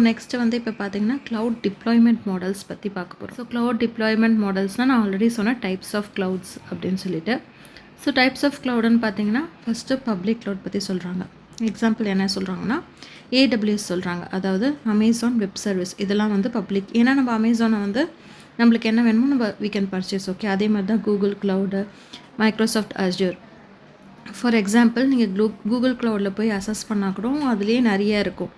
Next வந்து இப்போ பார்த்தீங்கன்னா க்ளவுட் டிப்ளாய்மெண்ட் மாடல்ஸ் பற்றி பார்க்க போகிறோம். ஸோ க்ளவுட் டிப்ளாய்மெண்ட் மாடல்ஸ்னால் நான் ஆல்ரெடி சொன்ன டைப்ஸ் ஆஃப் க்ளவுட்ஸ் அப்படின்னு சொல்லிட்டு. ஸோ டைப்ஸ் ஆஃப் க்ளவுடுன்னு பார்த்தீங்கன்னா ஃபஸ்ட்டு பப்ளிக் க்ளவுட் பற்றி சொல்கிறாங்க. எக்ஸாம்பிள் என்ன சொல்கிறாங்கன்னா AWS சொல்கிறாங்க, அதாவது அமேசான் வெப் சர்வீஸ். இதெல்லாம் வந்து பப்ளிக். ஏன்னா நம்ம அமேசானை வந்து நம்மளுக்கு என்ன வேணுமோ நம்ம we can purchase. ஓகே, அதே மாதிரி தான் Google cloud, Microsoft Azure. For example நீங்கள் கூகுள் க்ளவுடில் போய் அசஸ் பண்ணால் கூட அதுலேயே நிறைய இருக்கும்.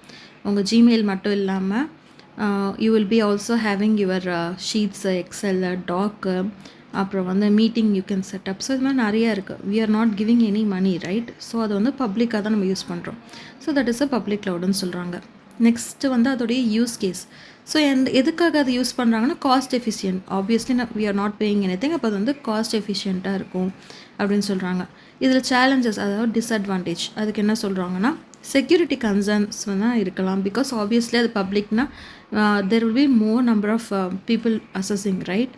உங்கள் ஜிமெயில் மட்டும் இல்லாமல் you will be also having your sheets, excel, doc, அப்புறம் வந்து meeting you can setup. So இது மாதிரி நிறையா இருக்குது. We are not giving any money, right? So அது வந்து பப்ளிக்காக தான் நம்ம யூஸ் பண்ணுறோம். So that is a public க்ளவுடுன்னு சொல்கிறாங்க. நெக்ஸ்ட்டு வந்து அதோடைய யூஸ் கேஸ். ஸோ எதுக்காக அது யூஸ் பண்ணுறாங்கன்னா cost efficient. Obviously we are not paying anything. அப்போ அது வந்து காஸ்ட் எஃபிஷியண்ட்டாக இருக்கும் அப்படின்னு சொல்கிறாங்க. இதில் சேலஞ்சஸ், அதாவது டிஸ்அட்வான்டேஜ், அதுக்கு என்ன சொல்கிறாங்கன்னா செக்யூரிட்டி கன்சர்ன்ஸ் தான் இருக்கலாம். பிகாஸ் ஆப்வியஸ்லி அது பப்ளிக்னா there will be more number of people accessing, right?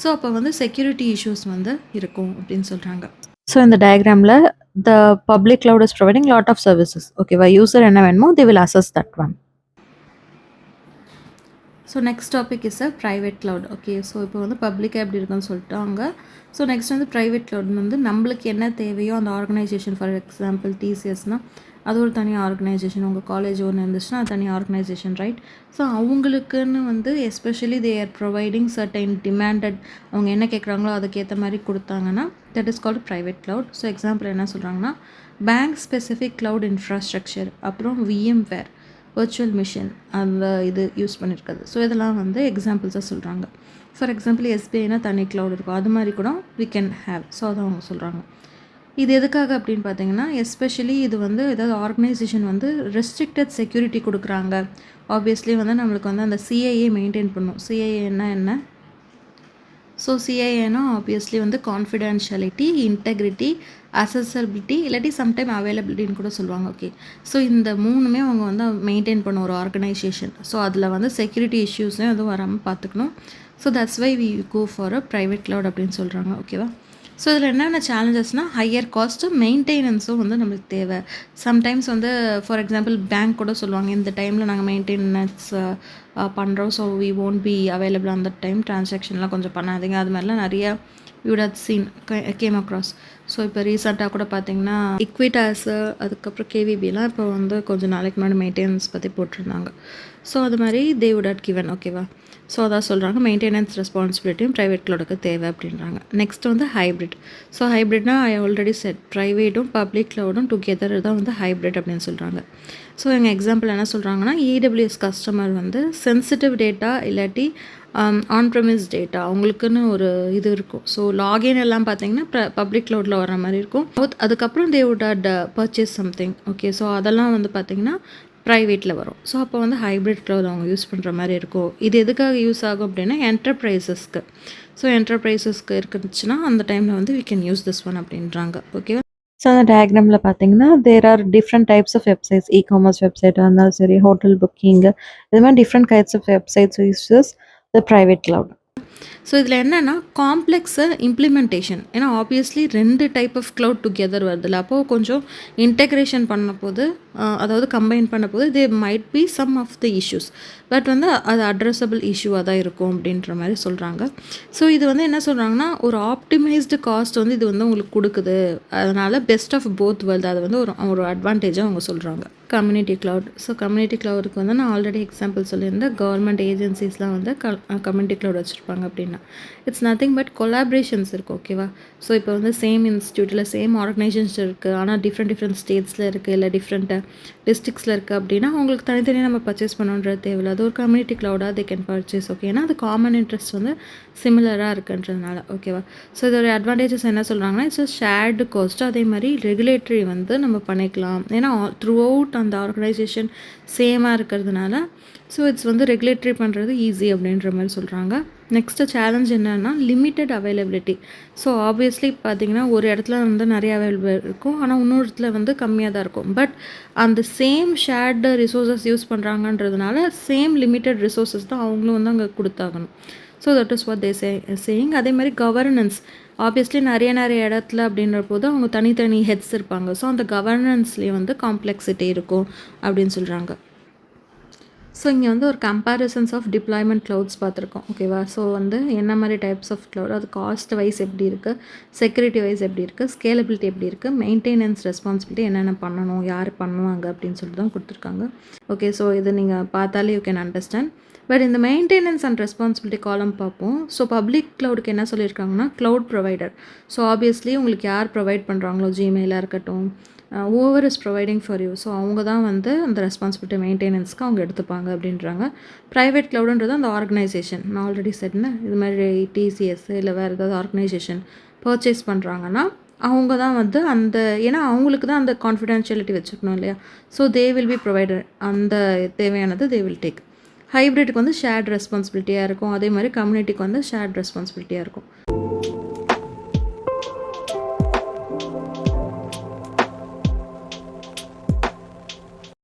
So அப்போ வந்து செக்யூரிட்டி இஷ்யூஸ் வந்து இருக்கும் அப்படின்னு சொல்கிறாங்க. ஸோ இந்த டயக்ராமில் the public cloud is providing lot of services. ஓகேவா? யூசர் என்ன வேணுமோ they will access that one. So next topic is a private cloud. Okay, so இப்போ வந்து பப்ளிக்காக எப்படி இருக்குன்னு சொல்லிட்டாங்க. ஸோ நெக்ஸ்ட் வந்து ப்ரைவேட் க்ளவுட் வந்து நம்மளுக்கு என்ன தேவையோ அந்த ஆர்கனைசேஷன், ஃபார் எக்ஸாம்பிள் டிசிஎஸ்னால் அது ஒரு தனி ஆர்கனைசேஷன். உங்கள் காலேஜ் ஒன்று இருந்துச்சுன்னா அது தனி ஆர்கனைசேஷன், ரைட்? ஸோ அவங்களுக்குன்னு வந்து especially they are providing certain demanded, அவங்க என்ன கேட்குறாங்களோ அதுக்கேற்ற மாதிரி கொடுத்தாங்கன்னா that is called private cloud. So example என்ன சொல்கிறாங்கன்னா பேங்க் ஸ்பெசிஃபிக் க்ளவுட் இன்ஃப்ராஸ்ட்ரக்சர், அப்புறம் VMware வர்ச்சுவல் மிஷின் அந்த இது யூஸ் பண்ணியிருக்காது. ஸோ இதெல்லாம் வந்து எக்ஸாம்பிள்ஸாக சொல்கிறாங்க. ஃபார் எக்ஸாம்பிள் SBIனா தனி க்ளவுட் இருக்கும், அது மாதிரி கூட we can have. ஸோ அதை அவங்க சொல்கிறாங்க. இது எதுக்காக அப்படின்னு பார்த்தீங்கன்னா எஸ்பெஷலி இது வந்து ஏதாவது ஆர்கனைசேஷன் வந்து ரெஸ்ட்ரிக்டட் செக்யூரிட்டி கொடுக்குறாங்க. ஆப்வியஸ்லி வந்து நம்மளுக்கு வந்து அந்த CIA மெயின்டைன் பண்ணும். CIAன்னா என்ன? ஸோ CIAனா ஆப்வியஸ்லி வந்து கான்ஃபிடென்ஷியாலிட்டி, இன்டெகிரிட்டி, அசசபிலிட்டி, இல்லாட்டி சம்டைம் அவைலபிலிட்டின்னு கூட சொல்லுவாங்க. ஓகே, ஸோ இந்த மூணுமே அவங்க வந்து மெயின்டைன் பண்ண ஒரு ஆர்கனைசேஷன். ஸோ அதில் வந்து செக்யூரிட்டி இஷ்யூஸும் எதுவும் வராமல் பார்த்துக்கணும். So that's why we go for a private cloud அப்படின்னு சொல்கிறாங்க. ஓகேவா? ஸோ இதில் என்னென்ன சேலஞ்சஸ்னால் ஹையர் காஸ்ட்டு, மெயின்டெனன்ஸும் வந்து நம்மளுக்கு தேவை. சம்டைம்ஸ் வந்து ஃபார் எக்ஸாம்பிள் பேங்க் கூட சொல்லுவாங்க, இந்த டைமில் நாங்கள் மெயின்டெனன்ஸ் பண்ணுறோம், so we won't be available அந்த டைம், ட்ரான்சாக்ஷன்லாம் கொஞ்சம் பண்ணாதீங்க. அது மாதிரிலாம் நிறையா you had seen came across. So இப்போ ரீசெண்டாக கூட பார்த்தீங்கன்னா இக்விட்டாஸு, அதுக்கப்புறம் KVBலாம் இப்போ வந்து கொஞ்சம் நாளைக்கு முன்னாடி மெயின்டெனன்ஸ் பற்றி போட்டிருந்தாங்க. ஸோ அது மாதிரி தே வுட் ஹேட் கிவன். ஓகேவா? ஸோ அதான் சொல்கிறாங்க மெயின்டெனன்ஸ் ரெஸ்பான்சிபிலிட்டியும் ப்ரைவேட் க்ளவுடுக்கு தேவை அப்படின்றாங்க. நெக்ஸ்ட் வந்து ஹைப்ரிட். ஸோ ஹைப்ரிட்னா ஐ ஆல்ரெடி செட் ப்ரைவேட்டும் பப்ளிக் க்ளவுடும் டுகெதர் தான் வந்து ஹைப்ரிட் அப்படின்னு சொல்கிறாங்க. ஸோ எங்கள் எக்ஸாம்பிள் என்ன சொல்கிறாங்கன்னா AWS கஸ்டமர் வந்து சென்சிட்டிவ் டேட்டா இல்லாட்டி ஆன்-ப்ரெமிஸ் டேட்டா அவங்களுக்குன்னு ஒரு இது இருக்கும். ஸோ லாகின் எல்லாம் பார்த்தீங்கன்னா பப்ளிக் க்ளவுடில் வர மாதிரி இருக்கும். அதுக்கப்புறம் they would had purchase something. Okay, so அதெல்லாம் வந்து பார்த்திங்கன்னா ப்ரைவேட்டில் வரும். ஸோ அப்போ வந்து ஹைப்ரிட் க்ளவுட் அவங்க யூஸ் பண்ணுற மாதிரி இருக்கும். இது எதுக்காக யூஸ் ஆகும் அப்படின்னா என்டர்ப்ரைசஸ்க்கு. ஸோ என்டர்ப்ரைசஸ்க்கு இருக்குச்சுன்னா அந்த டைமில் வந்து we can use this one அப்படின்றாங்க. ஓகேவா? ஸோ அந்த டயக்ராமில் பார்த்தீங்கன்னா there are different types of websites. Ecommerce வெப்சைட்டாக இருந்தாலும் சரி, ஹோட்டல் புக்கிங்கு, இது மாதிரி different types of websites uses the private cloud. So இதில் என்னென்னா காம்ப்ளெக்ஸு இம்ப்ளிமெண்டேஷன். ஏன்னா obviously 2 type of cloud together வருதுல்ல, அப்போது கொஞ்சம் இன்டெக்ரேஷன் பண்ண போது, அதாவது கம்பைன் பண்ண போது they might be some of the issues. But வந்து அது அட்ரஸபிள் இஷ்யூவாக தான் இருக்கும் அப்படின்ற மாதிரி சொல்கிறாங்க. ஸோ இது வந்து என்ன சொல்கிறாங்கன்னா ஒரு ஆப்டிமைஸ்டு காஸ்ட் வந்து இது வந்து உங்களுக்கு கொடுக்குது. அதனால் பெஸ்ட் ஆஃப் போத் வேர்ல்டு, அது வந்து ஒரு அட்வான்டேஜாக அவங்க சொல்கிறாங்க. Community cloud. ஸோ கம்யூனிட்டி க்ளவுடுக்கு வந்து நான் ஆல்ரெடி எக்ஸாம்பிள் சொல்லியிருந்தேன். கவர்மெண்ட் ஏஜென்சிஸ்லாம் வந்து கம்யூனிட்டி க்ளவுட் வச்சுருப்பாங்க அப்படின்னா இட்ஸ் நத்திங் பட் கொலாபரேஷன்ஸ் இருக்குது. ஓகேவா? ஸோ இப்போ வந்து சேம் இன்ஸ்டியூட்டில் சேம் ஆர்கனைசேஷன்ஸ் இருக்குது, ஆனால் டிஃப்ரெண்ட் ஸ்டேட்ஸில் இருக்குது, இல்லை டிஃப்ரெண்ட் டிஸ்ட்ரிக்ஸில் இருக்குது அப்படின்னா அவங்களுக்கு தனித்தனியாக நம்ம பர்ச்சேஸ் பண்ணணுன்றது தேவையில்லை. அது ஒரு கம்யூனிட்டி க்ளவுடாக தே கேன் பர்ச்சேஸ். ஓகே, ஏன்னா அது காமன் இன்ட்ரெஸ்ட் வந்து சிமிலராக இருக்குன்றதுனால. ஓகேவா? ஸோ இதோட அட்வான்டேஜஸ் என்ன சொல்கிறாங்கன்னா இட்ஸ் ஷேர்டு காஸ்ட். அதே மாதிரி ரெகுலேட்டரி வந்து நம்ம பண்ணிக்கலாம். ஏன்னா த்ரூ அவுட் அந்த ஆர்கனைசேஷன் சேமாக இருக்கிறதுனால ஸோ இட்ஸ் வந்து ரெகுலேட்டரி பண்ணுறது ஈஸி அப்படின்ற மாதிரி சொல்கிறாங்க. நெக்ஸ்ட்டு சேலஞ்ச் என்னென்னா லிமிட்டட் அவைலபிலிட்டி. ஸோ ஆப்வியஸ்லி பார்த்திங்கன்னா ஒரு இடத்துல வந்து நிறைய அவைலபிள் இருக்கும், ஆனால் இன்னொரு இடத்துல வந்து கம்மியாக தான் இருக்கும். பட் அந்த சேம் ஷேர்டு ரிசோர்ஸஸ் யூஸ் பண்ணுறாங்கன்றதுனால சேம் லிமிட்டட் ரிசோர்ஸஸ் தான் அவங்களும் வந்து அங்கே கொடுத்தாகணும். So that is what they saying. அதே மாதிரி கவர்னன்ஸ். ஆப்வியஸ்லி நிறைய இடத்துல அப்படின்ற போது அவங்க தனித்தனி ஹெட்ஸ் இருப்பாங்க. ஸோ அந்த கவர்னன்ஸ்லேயே வந்து காம்ப்ளெக்சிட்டி இருக்கும் அப்படின்னு சொல்கிறாங்க. ஸோ இங்கே வந்து ஒரு கம்பேரிசன்ஸ் ஆஃப் டிப்ளாய்மெண்ட் க்ளவுட்ஸ் பார்த்துருக்கோம் ஓகேவா. ஸோ வந்து என்ன மாதிரி டைப்ஸ் ஆஃப் க்ளவுட், அது காஸ்ட் வைஸ் எப்படி இருக்குது, செக்யூரிட்டி வைஸ் எப்படி இருக்குது, ஸ்கேலபிலிட்டி எப்படி இருக்குது, மெயின்டெனன்ஸ் ரெஸ்பான்சிபிலிட்டி என்னென்ன பண்ணணும், யார் பண்ணுவாங்க அப்படின்னு சொல்லிட்டு தான் கொடுத்துருக்காங்க. ஓகே, ஸோ இது நீங்கள் பார்த்தாலே யூ கேன் அண்டர்ஸ்டாண்ட். பட் இந்த மெயின்டெனன்ஸ் அண்ட் ரெஸ்பான்சிபிலிட்டி காலம் பார்ப்போம். ஸோ பப்ளிக் க்ளவுடுக்கு என்ன சொல்லியிருக்காங்கன்னா க்ளவுட் ப்ரொவைடர். ஸோ ஆப்வியஸ்லி உங்களுக்கு யார் ப்ரொவைட் பண்ணுறாங்களோ, ஜிமெயிலாக இருக்கட்டும், over is providing for you. So அவங்க தான் வந்து அந்த ரெஸ்பான்சிபிலிட்டி மெயின்டெனன்ஸ்க்கு அவங்க எடுத்துப்பாங்க அப்படின்றாங்க. ப்ரைவேட் க்ளவுடுன்றது அந்த ஆர்கனைசேஷன், நான் ஆல்ரெடி செட்னு இது மாதிரி டிசிஎஸ் இல்லை வேறு ஏதாவது ஆர்கனைசேஷன் பர்ச்சேஸ் பண்ணுறாங்கன்னா அவங்க தான் வந்து அந்த, ஏன்னா அவங்களுக்கு தான் அந்த கான்ஃபிடென்ஷியலிட்டி வச்சுக்கணும் இல்லையா. So they will be provider, அந்த தேவையானது தே வில் டேக். ஹைப்ரிட்டுக்கு வந்து ஷேர்ட் ரெஸ்பான்சிபிலிட்டியாக இருக்கும், அதே மாதிரி கம்யூனிட்டிக்கு வந்து ஷேர்ட் ரெஸ்பான்சிபிலிட்டியாக இருக்கும்.